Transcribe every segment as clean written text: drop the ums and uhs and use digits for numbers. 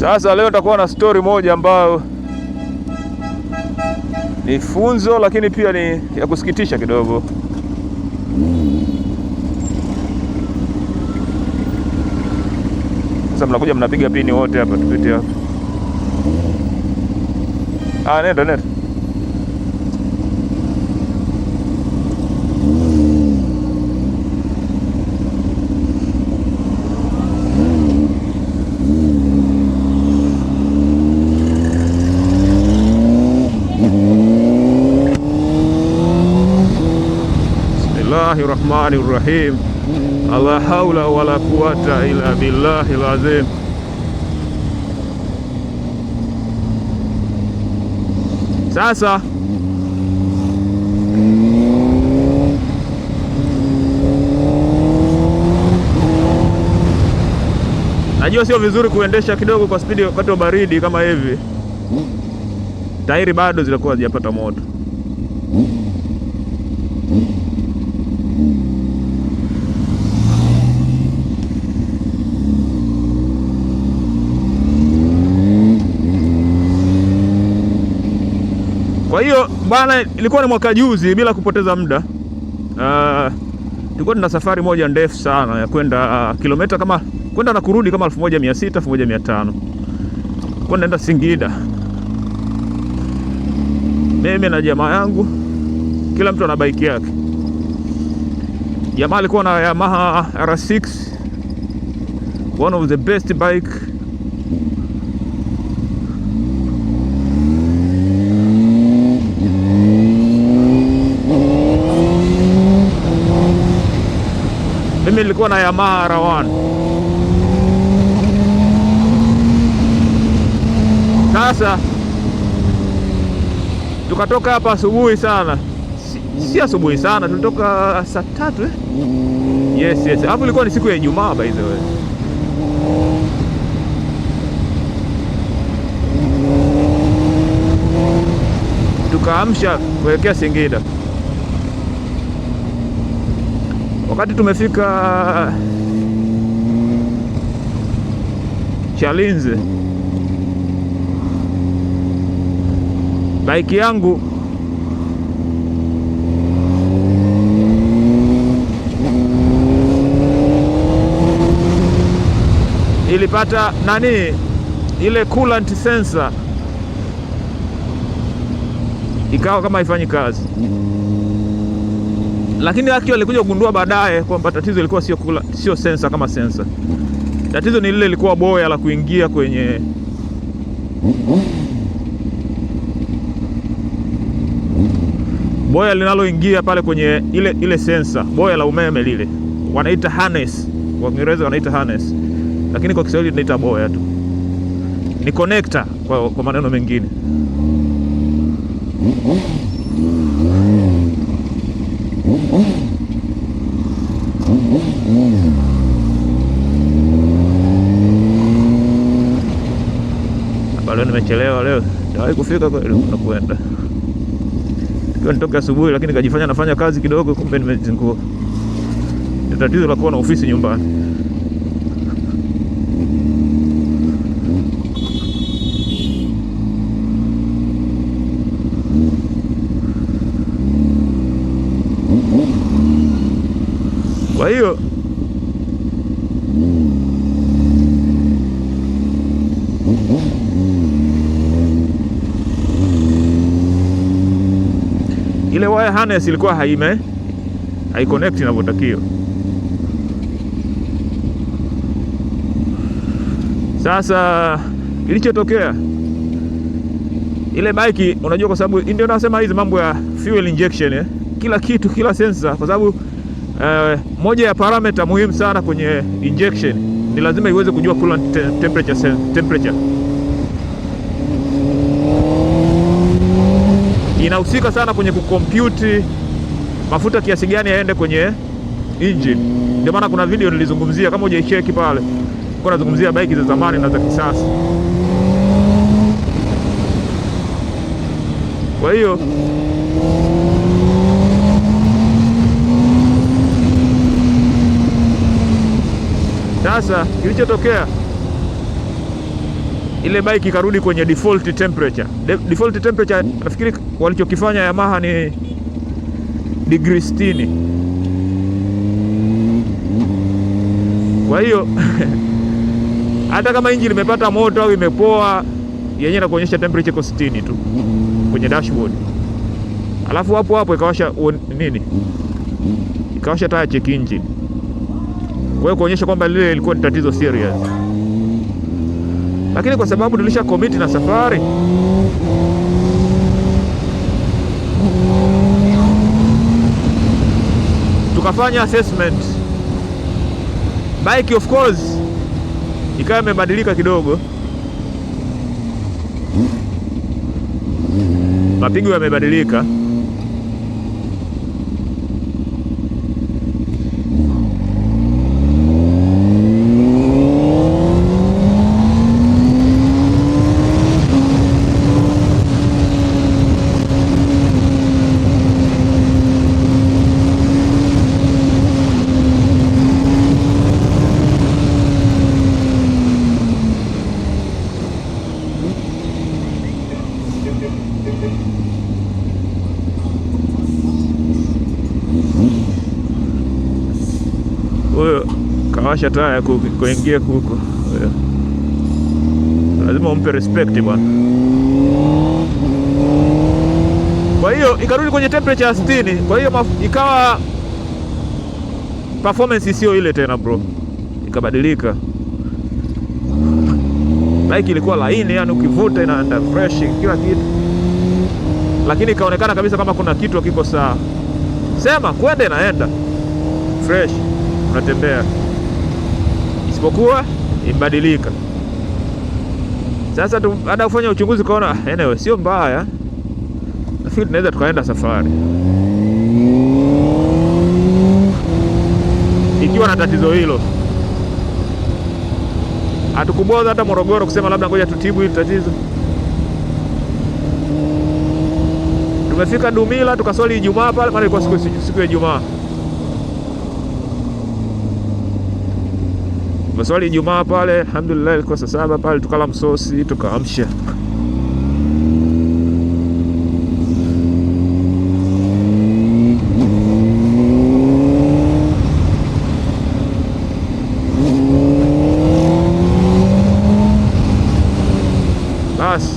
Sasa leo nitakuwa na story moja ambayo ni funzo lakini pia ni ya kusikitisha kidogo. Sasa mnakuja mnapiga pini wote hapa, tupite hapa. Nenda. Bismillahirrahmanirrahim. La haula wala quwata illa billahil azim. Sasa najua sio vizuri kuendesha kidogo kwa spidi wakati wa baridi kama hivi. Tairi bado zilikuwa hazijapata moto. Kwa hiyo bana, ilikuwa ni mwaka juzi, bila kupoteza muda tulikuwa tuna safari moja ndefu sana ya kwenda kilomita kama kwenda na kurudi kama 1600 1500. Kwa naenda Singida, mimi na jamaa yangu, kila mtu ana bike yake. Jamaa alikuwa na Yamaha R6, one of the best bike. Mimi nilikuwa na Yamaha R1. Sasa tukatoka hapa asubuhi sana. Si asubuhi sana, tulitoka saa 3 Yes. Hapo ilikuwa ni siku ya Ijumaa by the way. Tukaamsha kuelekea Singida. Wakati tumefika Chalinze, bike yangu ilipata ile coolant sensor ikawa kama haifanyi kazi. Lakini actually alikuja kugundua baadaye kwamba tatizo ilikuwa sio sensor kama sensor. Tatizo ni lile ilikuwa boya la kuingia kwenye boya linaloingia pale kwenye ile sensor, boya la umeme lile. Wanaita harness. Kwa Kiingereza wanaita harness. Lakini kwa Kiswahili tunaita boya tu. Ni connector kwa maneno mengine. Leo nimechelewa leo. Sijawahi kufika kwa nakwenda. Tukiwa nitoka asubuhi lakini kajifanya nafanya kazi kidogo, kumbe nimezingua. Tatizo la kuwa na ofisi nyumbani. Kwa hiyo ile wire harness ilikuwa haiconnect inavyotakiwa. Sasa kilichotokea, ile bike unajua, kwa sababu ndio nasema hizi mambo ya fuel injection kila kitu, kila sensor, kwa sababu moja ya parameter muhimu sana kwenye injection ni lazima iweze kujua coolant temperature. Inahusika sana kwenye kucompute mafuta kiasi gani yaende kwenye engine. Ndio maana kuna video nilizungumzia, kama hujaicheki pale, kwa nazungumzia bike za zamani na za kisasa. Kwa hiyo sasa kilichotokea, ile bike ikarudi kwenye default temperature. Default temperature nafikiri walichokifanya Yamaha ni degree 60. Kwa hiyo hata kama engine imepata moto au imepoa, yenyewe inakuonyesha temperature iko 60 tu kwenye dashboard. Alafu hapo ikawasha nini? Ikawasha taa check engine. Kwa hiyo kuonyesha kwamba lile ilikuwa ni tatizo serious. Lakini kwa sababu tulisha commit na safari, tukafanya assessment. Bike of course ikawa imebadilika kidogo, mapigo yamebadilika. Huyo kawasha taa ya kuingia huko, lazima umpe respect bwana. Kwa hiyo ikarudi kwenye temperature 60. Kwa hiyo ikawa performance sio ile tena bro, ikabadilika. Bike ilikuwa laini, yani ukivuta inaenda fresh kila kitu, lakini ikaonekana kabisa kama kuna kitu hakiko sawa. Sema kwenda inaenda fresh, unatembea, isipokuwa ibadilika. Sasa baada ya kufanya uchunguzi kaona anyway sio mbaya, nafikiri tunaweza tukaenda safari ikiwa na tatizo hilo. Hatukuboza hata Morogoro kusema labda ngoja tutibu hili tatizo. Tumefika Dumila tukaswali Ijumaa pale, maana ilikuwa siku ya Ijumaa. Tumeswali Ijumaa pale, alhamdulillah ilikuwa saa 7 pale, tukala msosi, tukaamsha. Basi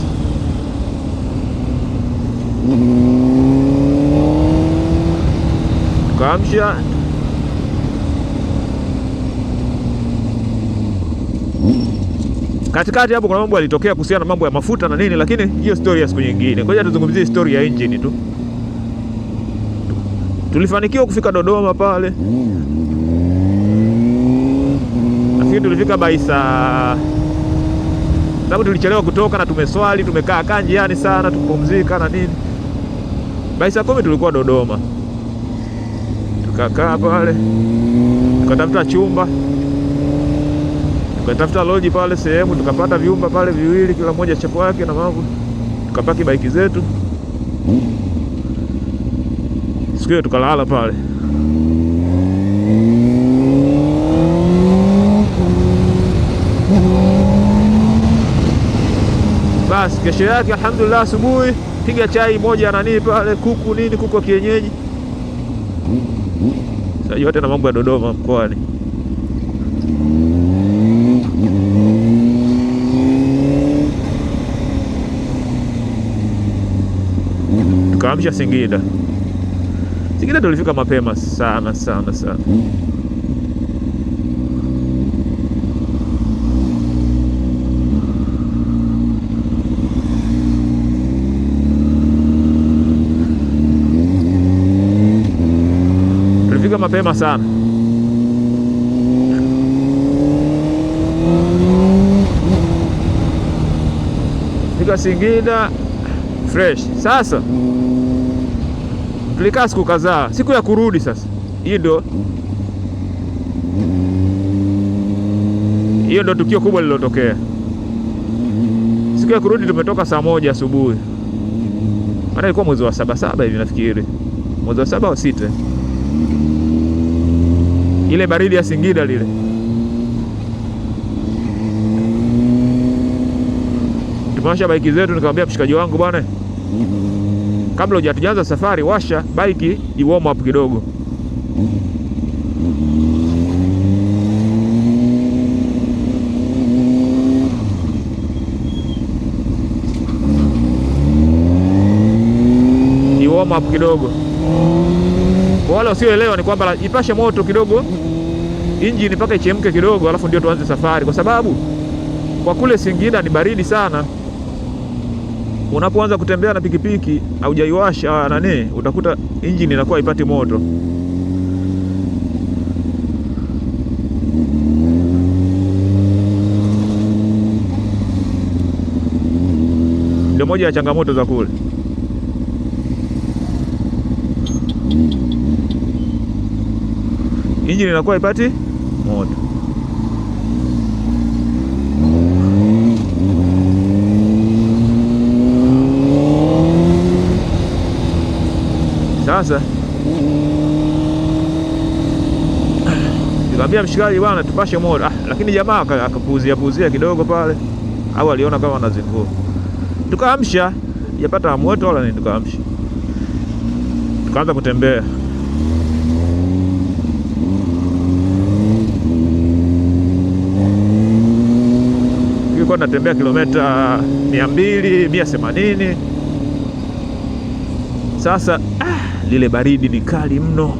tukaamsha, katikati hapo kuna mambo yalitokea kuhusiana na mambo ya mafuta na nini, lakini hiyo story ya siku nyingine. Ngoja tuzungumzie story ya engine tu. Tulifanikiwa kufika Dodoma pale, lakini tulifika baisa, sababu tulichelewa kutoka na tumeswali, tumekaa njiani sana, tupumzika na nini. Baisa 10 tulikuwa Dodoma, tukakaa pale, tukatafuta chumba, tukatafuta lodge pale sehemu, tukapata vyumba pale viwili, kila moja cha kwake na mambo, tukapaki bike zetu. Siku hiyo tukalala pale. Basi kesho yake alhamdulillah asubuhi piga chai moja na nini pale, kuku wa kienyeji. Sasa yote na mambo ya Dodoma mkoani. Tukaamsha Singida. Singida tulifika mapema sana. Tulifika mapema sana. Fika Singida fresh. Sasa tulikaa siku kadhaa, siku ya kurudi sasa. Hiyo ndo tukio kubwa lililotokea. Siku ya kurudi tumetoka saa 1 asubuhi. Maana ilikuwa mwezi wa 7 hivi nafikiri. Mwezi wa 7 au 6. Ile baridi ya Singida lile. Tumewasha baiki zetu, nikamwambia mshikaji wangu, bwana, kabla hujatuanza safari, washa baiki i warm up kidogo. I warm up kidogo. Kwa wale wasioelewa ni kwamba ipashe moto kidogo injini mpaka ichemke kidogo, alafu ndio tuanze safari, kwa sababu kwa kule Singida ni baridi sana. Unapoanza kutembea na pikipiki au hujaiwasha nani, utakuta injini inakuwa haipati moto. Ndio moja ya changamoto za kule. Injini inakuwa haipati moto. Sasa nikamwambia mshikaji, bwana, tupashe moto. Lakini jamaa akapuuzia kidogo pale, au aliona kama anazingua. Tukaamsha, yapata moto wala nini, tukaamsha. Tukaanza kutembea. Nilikuwa natembea kilomita 200, 180. Sasa lile baridi ni kali mno.